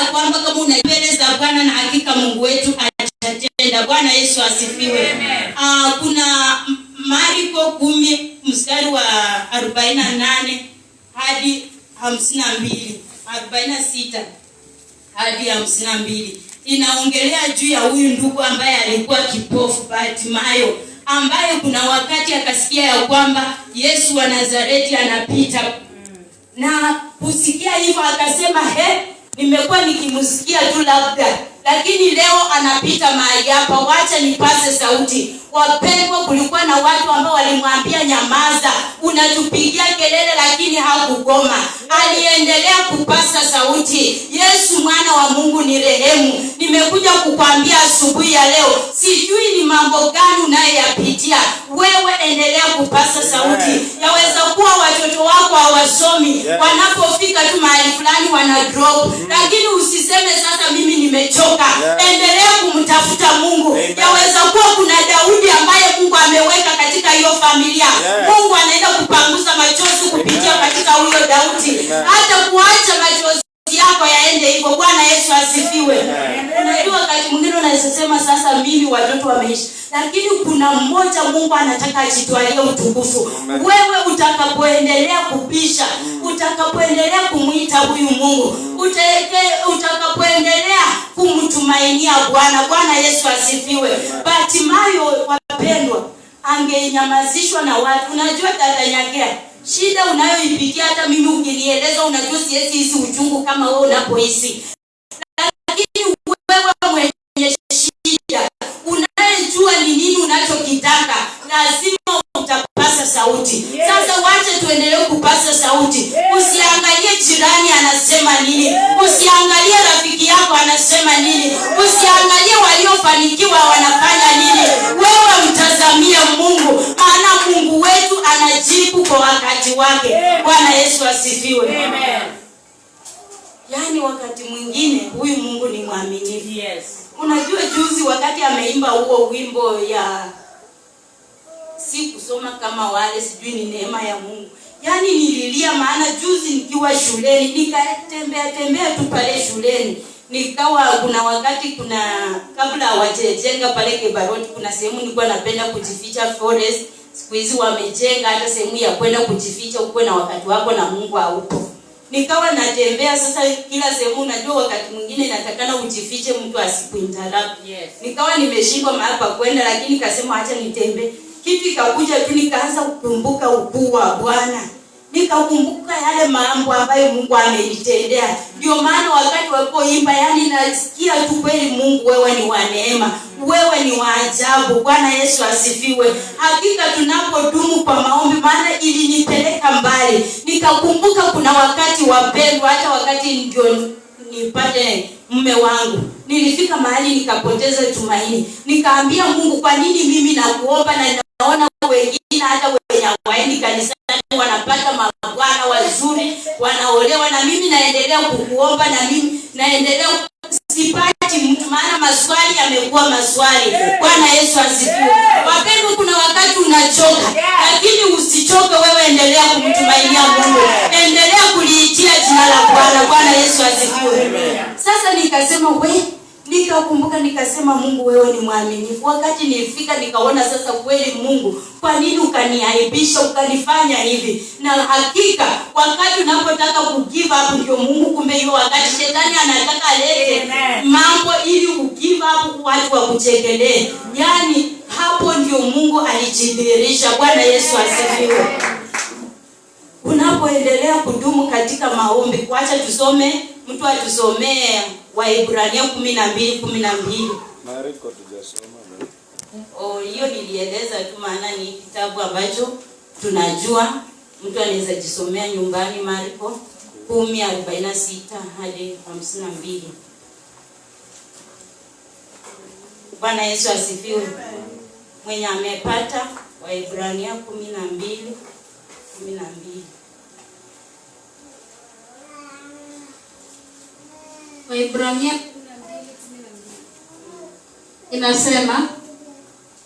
ya kwamba kama unaipeleza Bwana na hakika Mungu wetu atatenda. Bwana Yesu asifiwe. Kuna Marko 10 mstari wa 48 hadi 52, 46 hadi 52. Inaongelea juu ya huyu ndugu ambaye alikuwa kipofu Bartimayo, ambaye kuna wakati akasikia ya kwamba Yesu wa Nazareti anapita. Na kusikia hivyo akasema, nimekuwa nikimsikia tu labda, lakini leo anapita mahali hapa, wacha nipase sauti. Wapendwa, kulikuwa na watu ambao walimwambia nyamaza, unatupigia kelele, lakini hakugoma. Aliendelea kupasa sauti. Yesu mwana wa Mungu ni rehemu. Nimekuja kukwambia asubuhi ya leo, sijui ni mambo gani unayoyapitia. Wewe endelea kupasa sauti. Yaweza kuwa watoto wako hawasomi, wanapofika tu mahali fulani wana drop, lakini usiseme sasa mimi nimechoka. Endelea kumtafuta Mungu. Yaweza kuwa kuna Daudi ambaye Mungu ameweka katika hiyo familia. Mungu anaenda kupanguza machozi kupitia katika huyo Daudi. Hata kuacha machozi yako yaende hivyo. Bwana Yesu asifiwe. Unajua wakati mwingine unasema sasa mimi watoto wameishi, lakini kuna mmoja Mungu anataka ajitwalie utukufu. Wewe utakapoendelea kupisha, utakapoendelea kumuita huyu Mungu, utakapoendelea kumtumainia Bwana. Bwana Yesu asifiwe. Bartimayo, wapendwa, angenyamazishwa na watu. Unajua tatanyakea shida unayoipitia, hata mimi ukinieleza unajua siwezi hisi uchungu kama wewe unapohisi. Lakini wewe mwenye shida, unayejua ni nini unachokitaka, lazima utapasa sauti. Sasa wacha tuendelee kupasa sauti. Usiangalie jirani anasema nini, usiangalie rafiki yako anasema nini, usiangalie waliofanikiwa wanafanya nini. Wewe mtazamie Mungu, maana Mungu wetu anajibu kwa wakati wake. Bwana Yesu asifiwe. Amen. Yaani wakati mwingine huyu Mungu ni mwaminifu. Yes. Unajua juzi wakati ameimba huo wimbo ya si kusoma kama wale, sijui ni neema ya Mungu. Yaani nililia, maana juzi nikiwa shuleni nikatembea tu pale shuleni. Nikawa kuna wakati kabla hawajenga pale Kebaroti, kuna sehemu nilikuwa napenda kujificha forest. Siku hizi wamejenga hata sehemu ya kwenda kujificha ukwe na wakati wako na Mungu haupo. Nikawa natembea sasa kila sehemu, unajua wakati mwingine inatakana ujifiche mtu asikuinterrupt. Yes. Nikawa nimeshindwa mahali pa kwenda, lakini nikasema acha nitembee. Kitu ikakuja tu, nikaanza kukumbuka ukuu wa Bwana. Nikakumbuka yale mambo ambayo Mungu amenitendea. Ndio maana wakati walipoimba, yani nasikia tu kweli Mungu wewe ni wa neema, wewe ni wa ajabu. Bwana Yesu asifiwe. Hakika tunapodumu kwa maombi, maana ilinipeleka mbali. Nikakumbuka kuna wakati wapendwa, hata wakati ndio nipate mume wangu, nilifika mahali nikapoteza tumaini. Nikaambia Mungu, kwa nini mimi nakuomba na naona wengine hata wenye waendi kanisani wanapata mabwana wazuri, wanaolewa, na mimi naendelea kukuomba, na mimi naendelea sipati mtu, maana maswali yamekuwa maswali. Bwana Yesu asifiwe. Wapendwa, kuna wakati unachoka, lakini usichoke. Wewe endelea kumtumainia Mungu, endelea kuliitia jina la Bwana. Bwana Yesu asifiwe. Sasa nikasema nikakumbuka, nikasema Mungu wewe ni mwaminifu. Wakati nilifika nikaona sasa kweli Mungu, kwa nini ukaniaibisha ukanifanya hivi? Na hakika wakati unapotaka kugive up ndio Mungu, kumbe hiyo wakati shetani anataka alete mambo ili ugive up, watu wakuchekelee. Yaani hapo ndio Mungu alijidhihirisha. Bwana Yesu asifiwe. Unapoendelea kudumu katika maombi, kuacha tusome, mtu atusomee Waebrania 12:12. Marko tujasoma. Hiyo nilieleza tu, maana ni kitabu ambacho tunajua mtu anaweza jisomea nyumbani. Marko 10:46 hadi 52. Bwana Yesu asifiwe. Mwenye amepata Waebrania 12:12. Waebrania 12:12 inasema,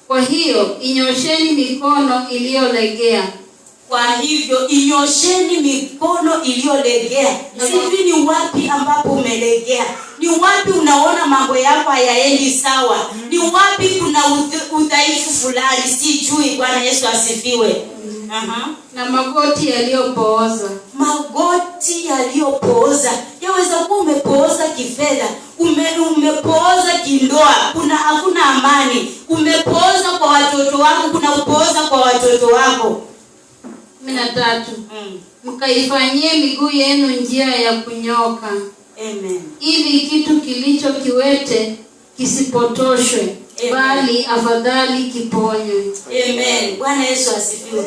kwa hiyo inyosheni mikono iliyolegea Kwa hivyo inyosheni mikono iliyolegea. Sijui ni wapi ambapo umelegea. Ni wapi unaona mambo yako hayaendi sawa. Ni wapi kuna udhaifu fulani. Sijui. Bwana Yesu asifiwe. Na magoti yaliyopooza. Magoti yaliyopooza. Yaweza kuwa umepooza kifedha, umepooza kindoa, hakuna amani. Umepooza kwa watoto wako, kuna upooza kwa watoto wako. 13. Mkaifanyie miguu yenu njia ya kunyoka. Amen. Ili kitu kilicho kiwete kisipotoshwe. Amen. Bali afadhali kiponywe. Amen. Bwana Yesu asifiwe.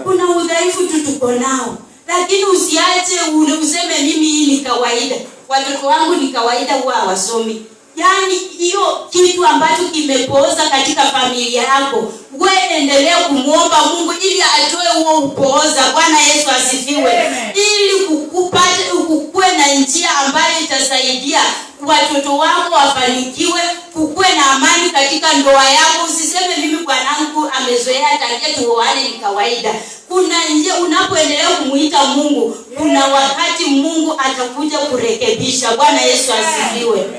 Kuna udhaifu tuko nao, lakini usiache useme mimi hii ni kawaida. Watoto wangu ni kawaida huwa hawasomi. Yaani hiyo kitu ambacho kimepooza katika familia yako, wewe endelea kumuomba Mungu ili atoe huo upooza. Bwana Yesu asifiwe. Ili ukukue na njia ambayo itasaidia watoto wako wafanikiwe, kukue na amani katika ndoa yako. Usiseme mimi bwanangu amezoea tangia tuoane ni kawaida. Kuna njia unapoendelea kumuita Mungu, kuna wakati Mungu atakuja kurekebisha. Bwana Yesu asifiwe.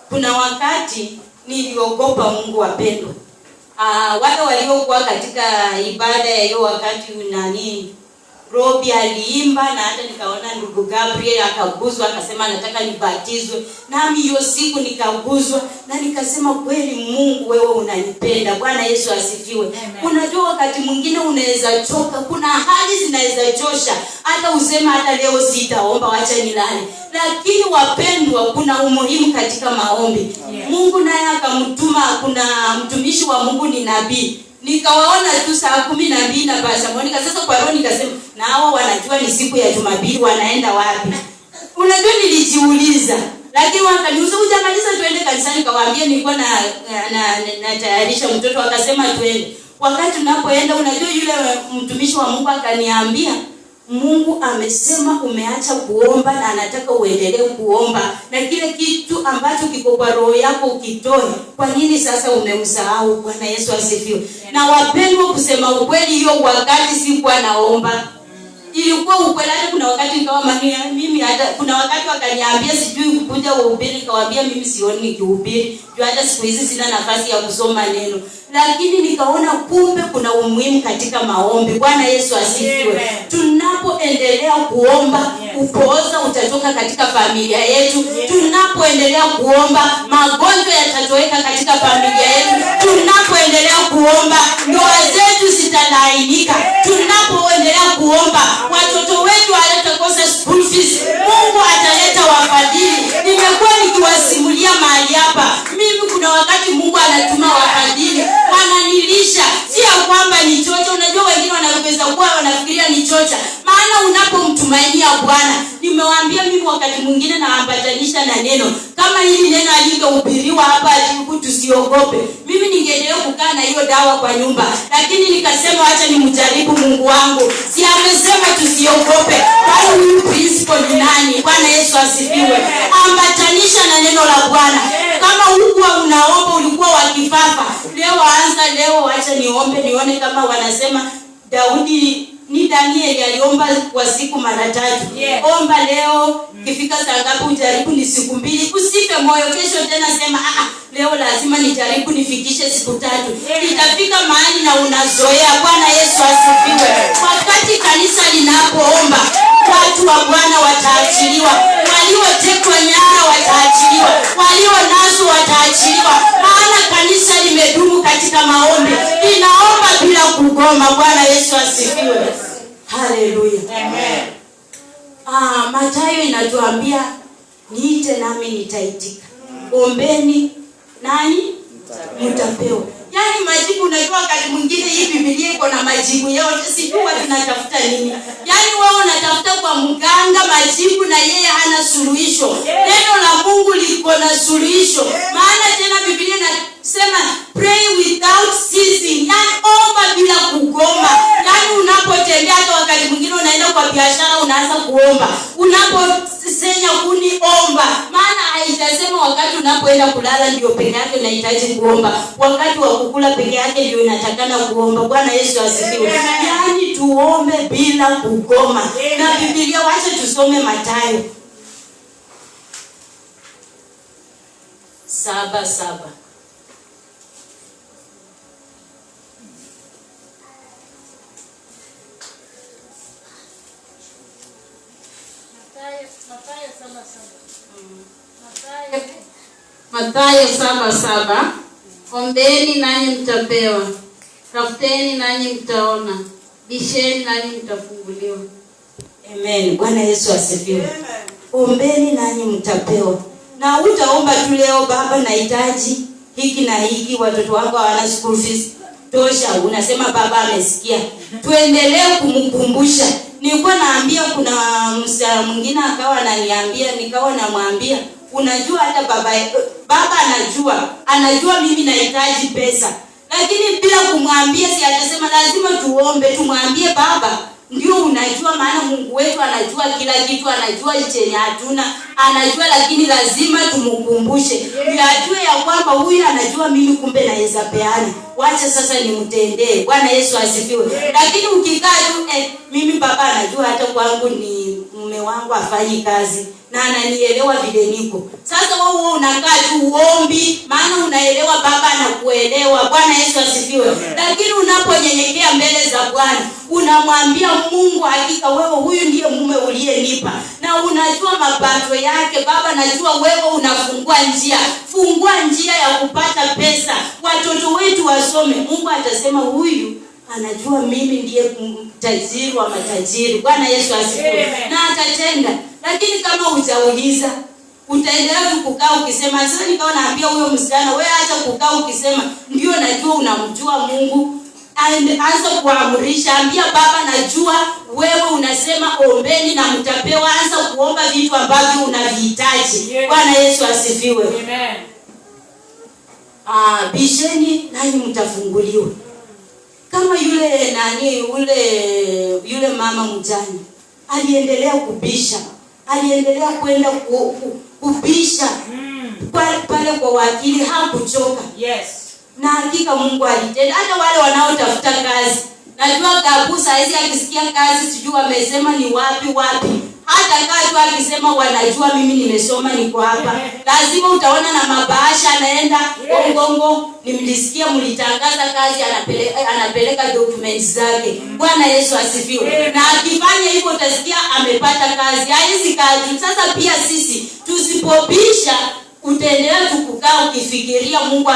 Kuna wakati niliogopa Mungu wapendwa. Wale waliokuwa katika ibada ya hiyo wakati Robi aliimba na hata nikaona ndugu Gabriel akaguzwa akasema nataka nibatizwe. Nami hiyo siku nikaguzwa na nikasema kweli Mungu wewe unanipenda. Bwana Yesu asifiwe. Unajua wakati mwingine unaweza choka, kuna hali zinaweza chosha, hata usema hata leo sitaomba acha nilale. Lakini wapendwa, kuna umuhimu katika maombi. Mungu naye akamtuma, kuna mtumishi wa Mungu ni nabii. Nikawaona tu saa 12 na basa Monica. Sasa kwa roho nikasema na hao wanajua ni siku ya Jumapili wanaenda wapi? Unajua nilijiuliza. Lakini wakaniuliza hujamaliza tuende kanisani, kawaambia nilikuwa natayarisha mtoto, akasema tuende. Wakati tunapoenda unajua yule mtumishi wa Mungu akaniambia Mungu amesema umeacha kuomba na anataka uendelee kuomba, na kile kitu ambacho kiko kwa roho yako ukitoe. Kwa nini sasa umemsahau? Bwana Yesu asifiwe. Na wapendwa, kusema ukweli, hiyo wakati sikuwa naomba. Ilikuwa ukweli. Hata kuna wakati nikawa mimi hata kuna wakati wakaniambia sijui kuja uhubiri, nikawaambia mimi sioni nikihubiri, juu hata siku hizi sina nafasi ya kusoma neno. Lakini nikaona kumbe kuna umuhimu katika maombi. Bwana Yesu asifiwe. Tunapoendelea kuomba, upooza utatoka katika familia yetu. Tunapoendelea kuomba, magonjwa yatatoweka katika familia yetu. Tunapoendelea kuomba, ndoa zetu zitalainika. Tunapoendelea kuomba, watoto wetu hawatakosa school fees. Mungu ataleta wafadhili. Nimekuwa nikiwasimulia mahali hapa. Mimi kuna wakati Mungu anatuma wafadhili, wananilisha. Si ya kwamba ni chocha. Unajua wengine wanaweza kuwa wanafikiria ni chocha. Maana unapomtumainia Bwana, nimewaambia mimi wakati mwingine naambatanisha na neno. Kama hili neno alingehubiriwa hapa aliku tusiogope, mimi ningeendelea kukaa na hiyo dawa kwa nyumba. Lakini nikasema acha nimjaribu Mungu wangu. Si amesema tusiogope, bali huyu principle ni nani? Bwana Yesu asifiwe. Ambatanisha na neno la Bwana. Kama ulikuwa unaomba ulikuwa wakifafa, leo acha niombe nione kama wanasema Daudi ni Danieli aliomba kwa siku mara 3. Omba leo, kifika saa ngapi ujaribu ni siku 2. Usife moyo, kesho tena sema leo lazima nijaribu nifikishe siku 3. Itafika mahali na unazoea. Bwana Yesu asifiwe. Wakati kanisa linapoomba, watu wa Bwana wataachiliwa. Waliotekwa nyara wataachiliwa. Walionaswa wataachiliwa. Maana kanisa limedumu katika maombi. Linaomba bila kugoma. Bwana Yesu asifiwe. Haleluya. Amen. Mathayo inatuambia niite nami nitaitika. Ombeni nani? Mtapewa. Yaani majibu. Unajua wakati mwingine hii Biblia iko na majibu yote. Sijui tunatafuta nini. Yaani wao wanatafuta kwa mganga majibu na yeye hana suluhisho. Neno la Mungu liko na suluhisho. Maana tena Biblia inasema pray without ceasing. Yaani omba bila kugoma. Yaani unapotembea, hata wakati mwingine unaenda kwa biashara unaanza kuomba. Unaposenya kuni omba. Maana haitasema wakati unapo kwenda kulala ndio peke yake unahitaji kuomba. Wakati wa kukula peke yake ndio inatakana kuomba. Bwana Yesu asifiwe. Yaani tuombe bila kugoma. Na Biblia wacha tusome Mathayo 7:7. Mathayo 7:7. Ombeni nanyi mtapewa, tafuteni nanyi mtaona, bisheni nanyi mtafunguliwa. Amen. Bwana Yesu asifiwe. Ombeni nanyi mtapewa. Na utaomba tu leo, baba nahitaji hiki na hiki, watoto wako hawana school fees tosha, unasema baba amesikia. Tuendelee kumkumbusha. Nilikuwa naambia kuna msara mwingine akawa ananiambia, nikawa namwambia, unajua hata baba anajua mimi nahitaji pesa. Lakini bila kumwambia si atasema lazima tuombe, tumwambie baba ndio unajua, maana Mungu wetu anajua kila kitu, anajua chenye hatuna, anajua, lakini lazima tumkumbushe. Ndio ajue ya kwamba huyu anajua mimi kumbe naweza peana. Wacha sasa nimtendee. Bwana Yesu asifiwe. Lakini ukikaa tu mimi baba anajua hata kwangu ni mume wangu afanyi kazi na ananielewa vile niko. Sasa wewe unakaa tu uombi, maana unaelewa baba anakuelewa. Bwana Yesu asifiwe. Lakini unaponyenyekea mbele za Bwana, unamwambia Mungu, hakika wewe huyu ndiye mume uliyenipa. Na unajua mapato yake, baba najua wewe unafungua njia. Fungua njia ya kupata pesa. Watoto wetu wasome. Mungu atasema huyu anajua mimi ndiye tajiri wa matajiri. Bwana Yesu asifiwe. Na atatenda. Lakini kama hujauliza, utaendelea tu kukaa ukisema. Sasa nikawa naambia huyo msichana, wewe acha kukaa ukisema ndio najua unamjua Mungu. Anza kuamrisha, ambia baba najua wewe unasema ombeni na mtapewa. Anza kuomba vitu ambavyo unavihitaji. Bwana Yesu asifiwe. Amen. Bisheni nanyi mtafunguliwa. Kama yule mama mjane aliendelea kubisha, aliendelea kwenda kubisha pale kwa wakili, hakuchoka. Yes. Na hakika Mungu alitenda. Hata wale wanaotafuta kazi, najua kabusa hizi akisikia kazi sijui wamesema ni wapi, hata katu akisema wanajua mimi nimesoma niko hapa, lazima utaona na mabahasha anaenda Kongo. Nimlisikia mlitangaza kazi, anapeleka documents zake. Bwana Yesu asifiwe. Na akifanya hivyo utasikia amepata kazi. Haizi kazi. Sasa pia sisi tusipobisha, utaendelea tukukaa ukifikiria Mungu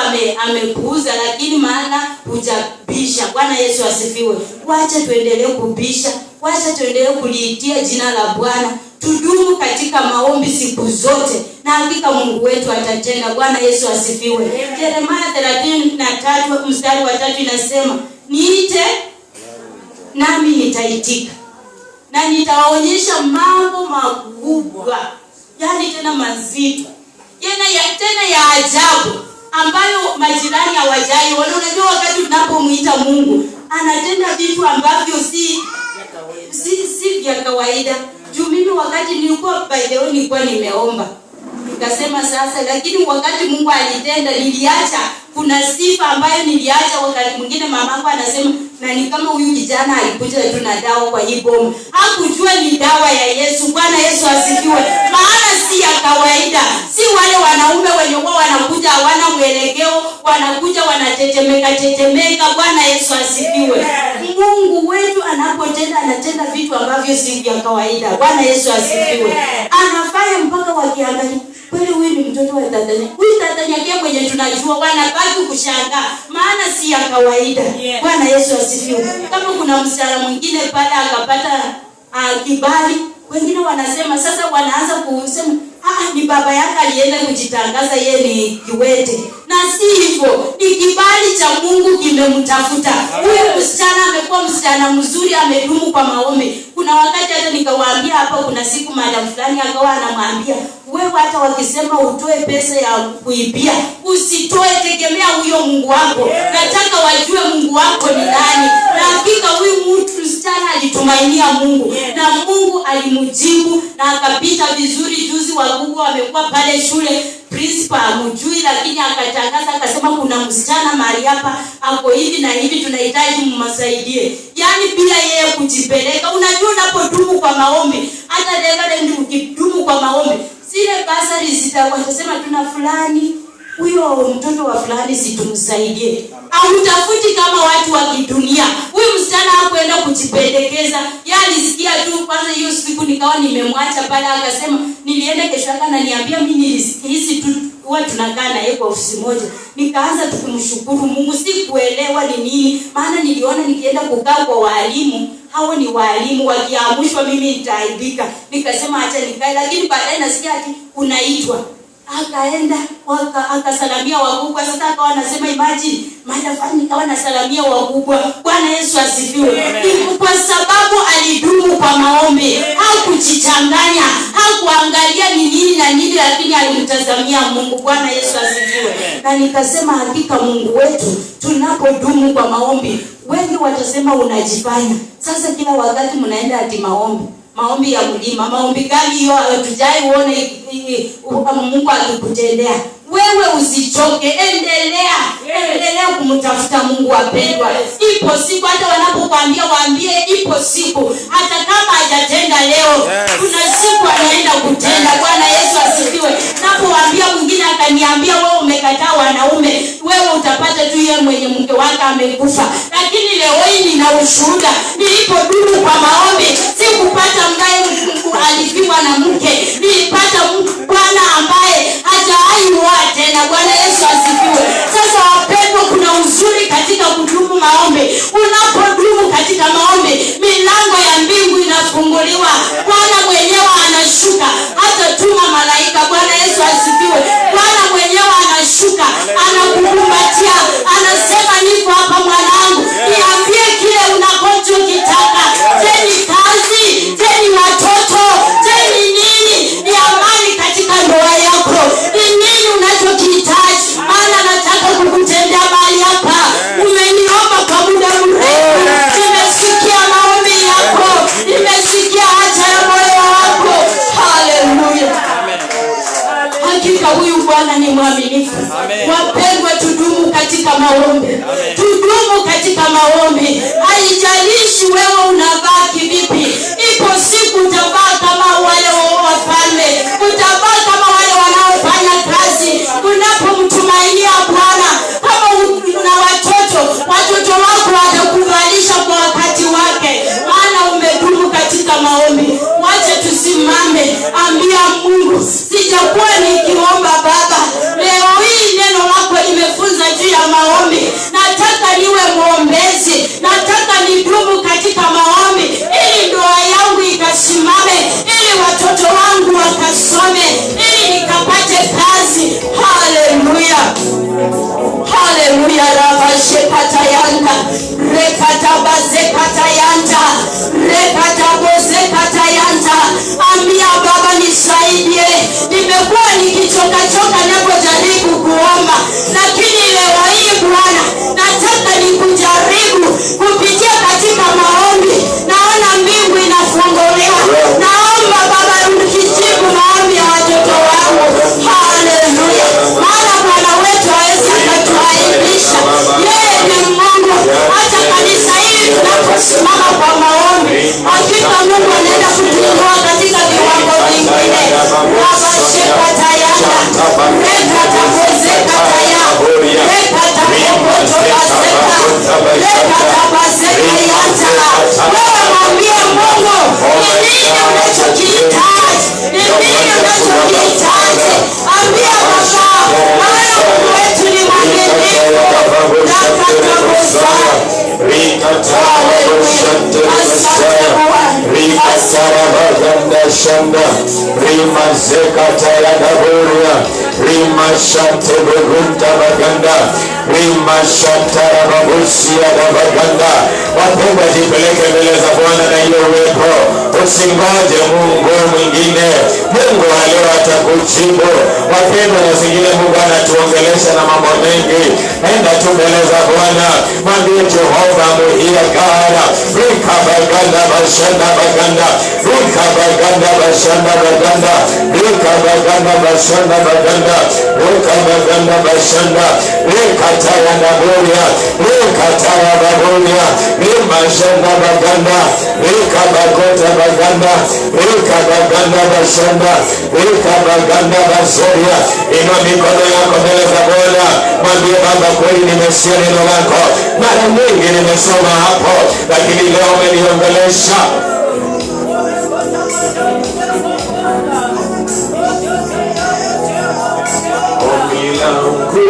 amekuuza, lakini maana hujabisha. Bwana Yesu asifiwe. Wacha tuendelee kubisha, wacha tuendelee kuliitia jina la Bwana. Tudumu katika maombi siku zote, na hakika Mungu wetu atatenda. Bwana Yesu asifiwe. Yeremia 33:3 inasema, niite nami nitaitika, na nitawaonyesha mambo makubwa, yani tena mazito, tena ya ajabu ambayo majirani hawajai. Unajua wakati tunapomuita Mungu, anatenda vitu ambavyo si vya kawaida. Juu mimi wakati nilikuwa by the way nilikuwa nimeomba, nikasema sasa, lakini wakati Mungu alitenda niliacha. Kuna sifa ambayo niliacha. Wakati mwingine mamangu anasema, na ni kama huyu kijana alikuja tu na dawa kwa hii bomu, hakujua ni dawa ya Yesu. Bwana Yesu asifiwe. Maana si ya kawaida. Si wale wanaume wenye wao wanakuja hawana mwelekeo, wanakuja wanatetemeka. Bwana Yesu asifiwe. Mungu wetu anapotenda, anatenda vitu ambavyo si vya kawaida. Bwana Yesu asifiwe. Anafanya mpaka wakiangalia, kweli huyu ni mtoto wa Tanzania. Huyu Tanzania mwenye tunajua, wanabaki kushangaa, maana si ya kawaida. Bwana Yesu asifiwe. Kama kuna msichana mwingine pale akapata kibali, wengine wanasema sasa, wanaanza kusema ni baba yake alienda kujitangaza yeye ni kiwete. Na si hivyo, ni kibali cha Mungu kimemtafuta. Huyu msichana amekuwa msichana mzuri, amedumu kwa maombi. Kuna wakati hata nikawaambia hapa, kuna siku madam fulani akawa anamwambia, wewe hata wakisema utoe pesa ya kuibia, usitoe, tegemea huyo Mungu wako. Nataka wajue Mungu wako ni nani. Na hakika huyu msichana alitumainia Mungu, na Mungu alimjibu na akapita vizuri. Juzi wakubwa wamekuwa pale shule, principal amjui, lakini akatangaza akasema kuna msichana mahali hapa ako hivi na hivi, tunahitaji mmasaidie. Yaani bila yeye kujipeleka. Unajua unapodumu kwa maombi, hata reverend ukidumu kwa maombi, zile basari watasema tuna fulani, huyo mtoto wa fulani situmsaidie. Hautafuti kama watu wa kidunia. Huyu msichana hakuenda kujipendekeza. Yeye alisikia tu kwanza hiyo siku nikawa nimemwacha pale, akasema nilienda kesho akaniambia mimi nilisikia tu huwa tunakaa na yeye kwa ofisi moja. Nikaanza tukumshukuru Mungu, sikuelewa ni nini, maana niliona nikienda kukaa kwa walimu, hao ni walimu wakiamushwa mimi nitaaibika. Nikasema acha nikae, lakini baadaye nasikia ati unaitwa. Akaenda akasalamia wakubwa. Sasa akawa anasema imagine madafani kawa nasalamia wakubwa. Bwana Yesu asifiwe. Kwa sababu alidumu kwa maombi, hakujichanganya, hakuangalia ni nini na nini, lakini alimtazamia Mungu. Bwana Yesu asifiwe. Na nikasema hakika Mungu wetu tunapodumu kwa maombi, wengi watasema unajifanya. Sasa kila wakati mnaenda ati maombi ya mlima. Maombi gani hiyo? Hatujai uone Mungu akikutendea. Wewe usichoke, endelea kumtafuta Mungu wapendwa. Ipo siku hata wanapokuambia waambie ipo siku, hata kama hajatenda leo, kuna siku anaenda kutenda. Bwana Yesu asifiwe. Napowaambia mwingine akaniambia wewe umekataa wanaume, wewe utapata tu yeye mwenye mke wake amekufa. Lakini leo hii nina ushuhuda, nilipodumu kwa maombi sikupata mgae alifiwa na mke. Nilipata Bwana ambaye hajawahi tena. Bwana Yesu asifiwe. Sasa wapendwa, kuna uzuri katika kudumu maombi. Unapodumu katika maombi, milango ya mbingu inafunguliwa. Bwana mwenyewe anashuka, hata tuma malaika. Bwana Yesu asifiwe. Bwana mwenyewe anashuka, anakukumbatia, anasema niko hapa mwanangu, niambie kile unachokitaka. Teni kazi, teni watoto, teni nini? Ni amani katika ndoa yako. Ni nini unachokihitaji? Maana nataka kukutendea mahali hapa. Umeniomba kwa muda mrefu. Nimesikia maombi yako. Nimesikia haja ya moyo wako. Haleluya. Hakika huyu Bwana ni mwaminifu. Wapendwa, tudumu katika maombi. Tudumu katika maombi. Haijalishi wewe unavaa kivipi. Ipo siku utavaa kama wale wafalme. Utavaa kama wale wanaofanya kazi. Unapomtumainia Bwana, kama una watoto wako watakuvalisha kwa wakati wake, maana umedumu katika maombi. Wacha tusimame, ambia Mungu, sijakuwa nikiomba Baba, leo hii neno lako limefunza juu ya maombi. Nataka niwe mwombezi, nataka nidumu katika maombi, ili ndoa yangu ikasimame, ili watoto wangu wakasome, ili nikapate kazi. Haleluya. Haleluya. Rabashekatayanda, rekatabazekatayanda, rekatabozekatayanda. Ambia Baba, nisaidie. Nimekuwa nikichoka ninapojaribu kuomba, lakini leo hii Bwana, nataka nikujaribu kupitia katika maombi. Naona mbingu inafunguliwa. Naomba Baba ukijibu maombi ya watoto wangu. Haleluya. Maana Bwana wetu hawezi akatuaibisha. Yeye ni Mungu. Hata kanisa hili tunaposimama kwa maombi, hakika Mungu anaenda kutuinua katika viwango vingine. Rabashekatayanda, rekatabozekataya, rekatabozekataya, rekatabazekayanda. Wewe mwambie Mungu, ni nini unachokihitaji? Ni nini unachokihitaji? Ambia Baba, maana Mungu wetu ni mwaminifu. Rekatabozekataya, Shanda Rima Zekataya Daburia Rima Shante Bugunta Baganda Rima Shantara Babusia Baganda. Wapendwa, jipeleke mbele za Bwana na ile uwepo. Usingoje Mungu mwingine. Mungu leo atakuja. majibu. Wapendwa, na zingine Mungu anatuongelesha na mambo mengi. Enda tu mbele za Bwana, mwambie Jehova muhia gara rika baganda bashanda baganda rika baganda bashanda baganda rika baganda bashanda baganda rika baganda bashanda rika taya na boria rika taya baboria rima shanda baganda rika bagota baganda rika baganda bashanda rika baganda basoria. Inua mikono yako mbele za Bwana, mwambie Baba, kweli nimesikia neno lako, mara nyingi nimesoma hapo, lakini leo umeniongelesha. Ombi langu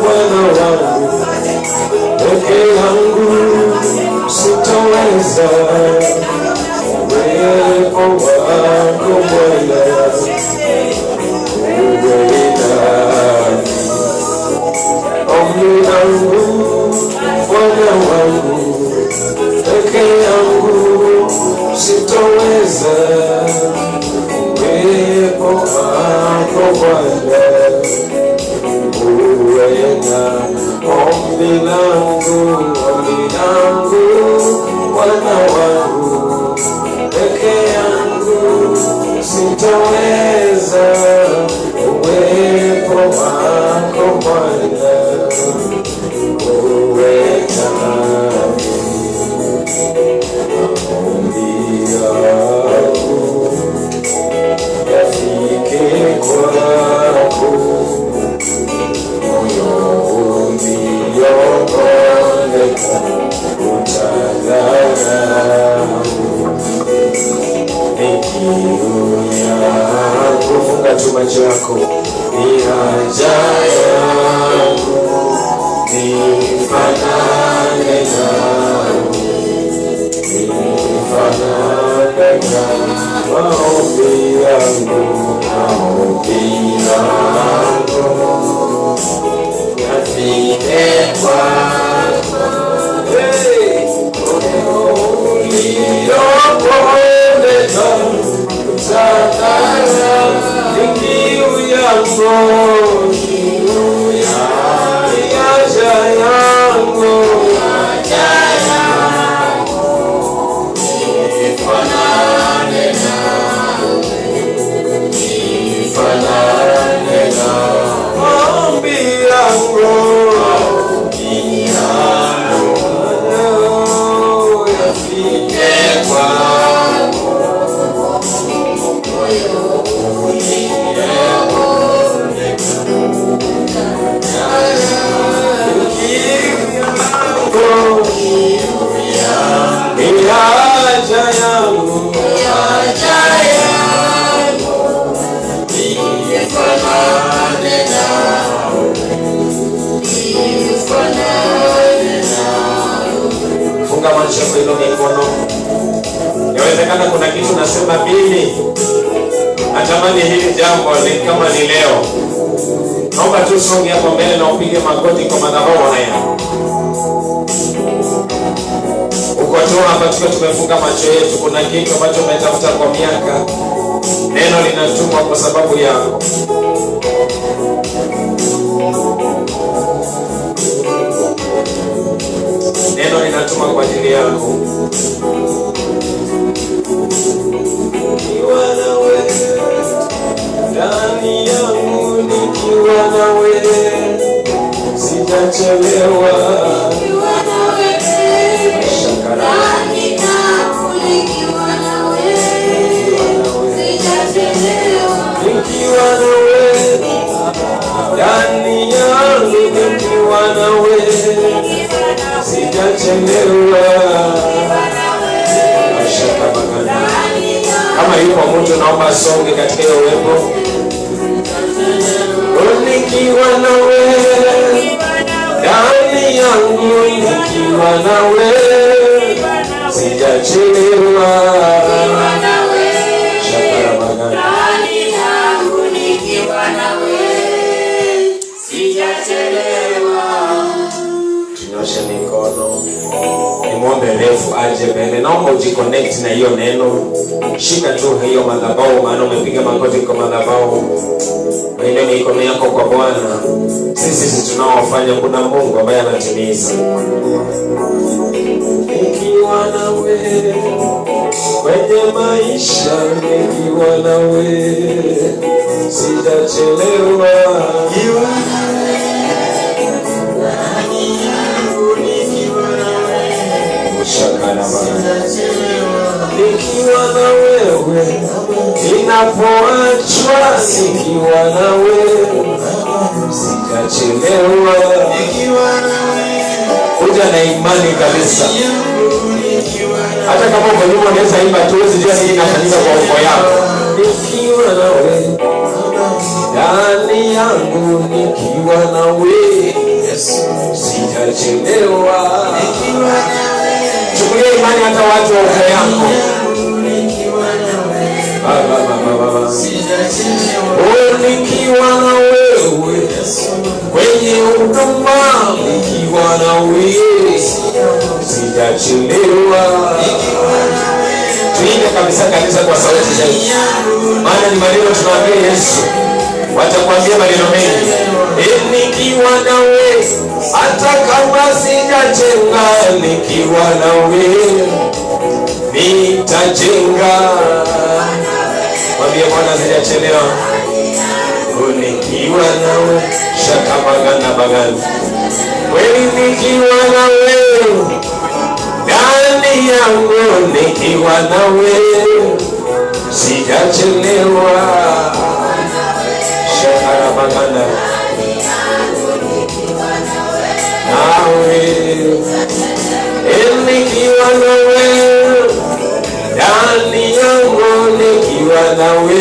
Bwana wangu, peke yangu sitaweza, uwepo wako Bwana uwe nami. Ombi langu Bwana wangu, peke yangu sitaweza, uwepo wako Bwana uwe nami. Ombi langu Bwana wangu, peke yangu sitaweza, uwepo wako Bwana uwe nami. Maombi yangu yafike kwako, moyo uliogonjeka utadharau. Ni kiu yangu, funga tu macho yako, ni haja yangu nifanane nawe, nifanane nawe. Maombi yangu yafike kwako, uliyopondeka utadharau. Ni kiu yangu, haja yangu, nifanane nawe. Maombi yangu yafike kwako, funga macho kwa hilo mikono. Inawezekana kuna kitu nasema mimi natamani hili jambo ni kama ni leo. Naomba tu songe hapo mbele na upige magoti kwa madhabahu haya. Uko tu hapa tukiwa tumefunga macho yetu, kuna kitu ambacho umetafuta kwa miaka. Neno linatumwa kwa sababu yako. Neno linatuma kwa ajili yako. Nikiwa nawe ndani yangu, nikiwa nawe sitachelewa. Nikiwa nawe ndani yangu, nikiwa nawe sitachelewa. Nikiwa nawe ndani yangu, nikiwa nawe sitachelewa. Kama yupo mtu naomba songe katika hiyo uwepo. Nikiwa nawe ndani yangu, nikiwa nawe sitachelewa. Tunyoshe mikono. nimwombe refu aje mbele. Naomba ujiconnect na hiyo neno. Shika tu hiyo madhabahu, maana umepiga magoti kwa madhabahu. Ile mikono yako kwa Bwana. Sisi tunaofanya, kuna Mungu ambaye anatimiza. Nikiwa nawe kwenye maisha, nikiwa nawe sitachelewa. Nikiwa nawe ndani yangu, nikiwa nawe shakana sitachelewa. Nikiwa na wewe ninapoachwa, nikiwa na wewe sitachelewa. Nikiwa na wewe kuja na imani kabisa. Hata kama uko nyuma unaweza imba tu, usijue nini kinafanyika kwa uko yako. Nikiwa na wewe ndani yangu, nikiwa na wewe sitachelewa. Nikiwa na wewe chukulia imani hata watu wa uko yako. Nikiwa na wewe kwenye huduma, nikiwa na wewe sitachelewa. Tuimbe kabisa kanisa kwa sauti zaidi, maana ni maneno tunaambia Yesu, watakwambia maneno mengi. Nikiwa na wewe hata kama sijajenga, nikiwa na wewe nitajenga. Mwambie Bwana sijachelewa. Nikiwa nawe shakabagana bagana, kweli nikiwa nawe ndani yangu, nikiwa nawe sijachelewa. Shakarabagana nawe, nikiwa nawe ndani yangu, nikiwa nawe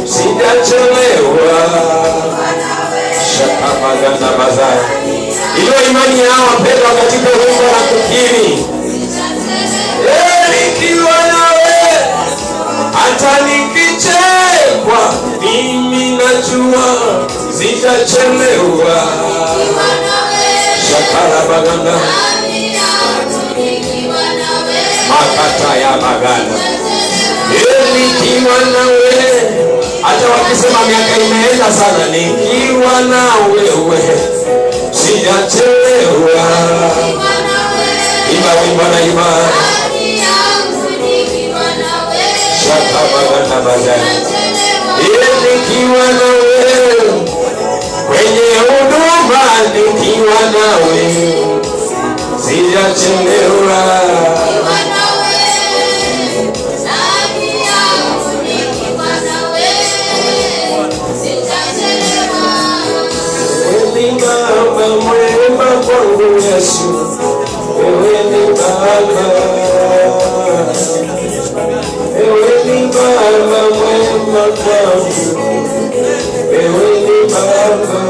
sijachelewa. Shakamagana bazara. Ilo imani yao wapendwa katika wimbo la kukiri. Nikiwa nawe hata nikichekwa, mimi najua sijachelewa. Shakarabagana makata ya bagana. Nikiwa nawe hata wakisema miaka imeenda sana, nikiwa na wewe sijachelewa. Imba wimbo na imani. Shakabagana bazana. Nikiwa na wewe kwenye huduma, nikiwa na wewe sijachelewa. Mwema kwangu Yesu, wewe ni Baba. Wewe ni Baba mwema kwangu, wewe ni Baba.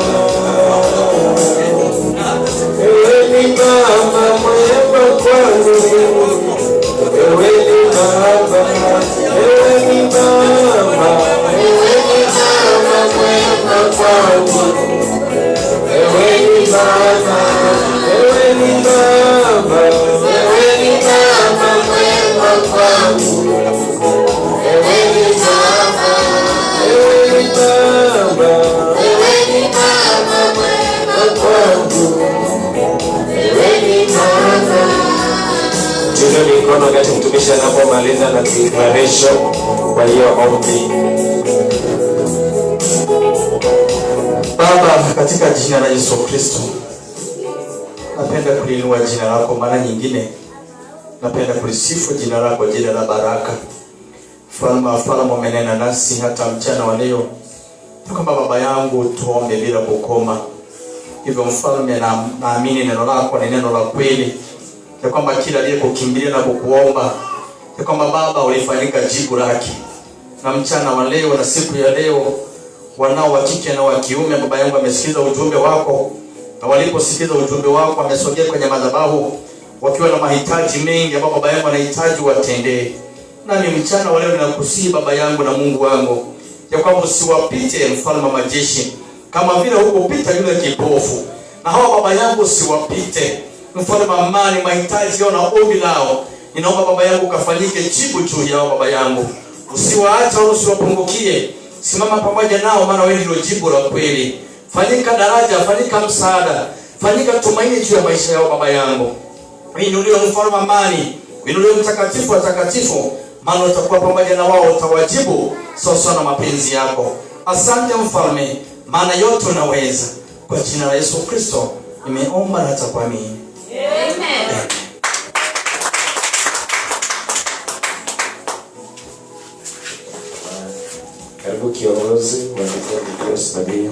Wewe ni Baba mwema kwangu, wewe ni Baba. Wewe ni Baba, wewe ni Baba mwema kwangu. Wewe ni Baba, wewe ni Baba, wewe ni Baba mwema kwangu. Wewe ni Baba, wewe ni Baba, wewe ni Baba mwema kwangu. Wewe ni Baba. Tuna mikono wakati mtumishi anapomaliza na declaration kwa hiyo ombi. Baba, katika jina la Yesu Kristo, napenda kuliinua jina lako mara nyingine. Napenda kulisifu jina lako, jina la baraka. Mfalme wa falme umenena nasi hata mchana wa leo. Kama baba yangu tuombe bila kukoma. Hivyo mfalme, naamini neno lako ni neno la kweli. Ya kwamba kila aliyekukimbilia na kukuomba, ya kwamba Baba ulifanyika jibu lake. Na mchana wa leo na siku ya leo, wanao wa kike na wa kiume, baba yangu, amesikiza ujumbe wako, na waliposikiza ujumbe wako wamesogea kwenye madhabahu wakiwa na mahitaji mengi ambayo baba yangu anahitaji watendee. Nami mchana wa leo ninakusihi baba yangu na Mungu wangu, ya kwamba usiwapite mfalme wa majeshi kama vile hukupita yule kipofu, na hawa baba yangu usiwapite Mfalme wa amani, mahitaji yao na ombi lao, ninaomba Baba yangu kafanyike jibu juu yao Baba yangu. Usiwaache wala usiwapungukie. Simama pamoja nao, maana wewe ndilo jibu la kweli. Fanyika daraja, fanyika msaada, fanyika tumaini juu ya maisha yao Baba yangu. Inuliwe Mfalme wa amani, inuliwe Mtakatifu wa takatifu, maana utakuwa pamoja na wao, utawajibu sawa na mapenzi yako. Asante Mfalme, maana yote unaweza. Kwa jina la Yesu Kristo nimeomba na nitakuamini. Amen. Karibu kiongozi wa kikundi cha Sabia.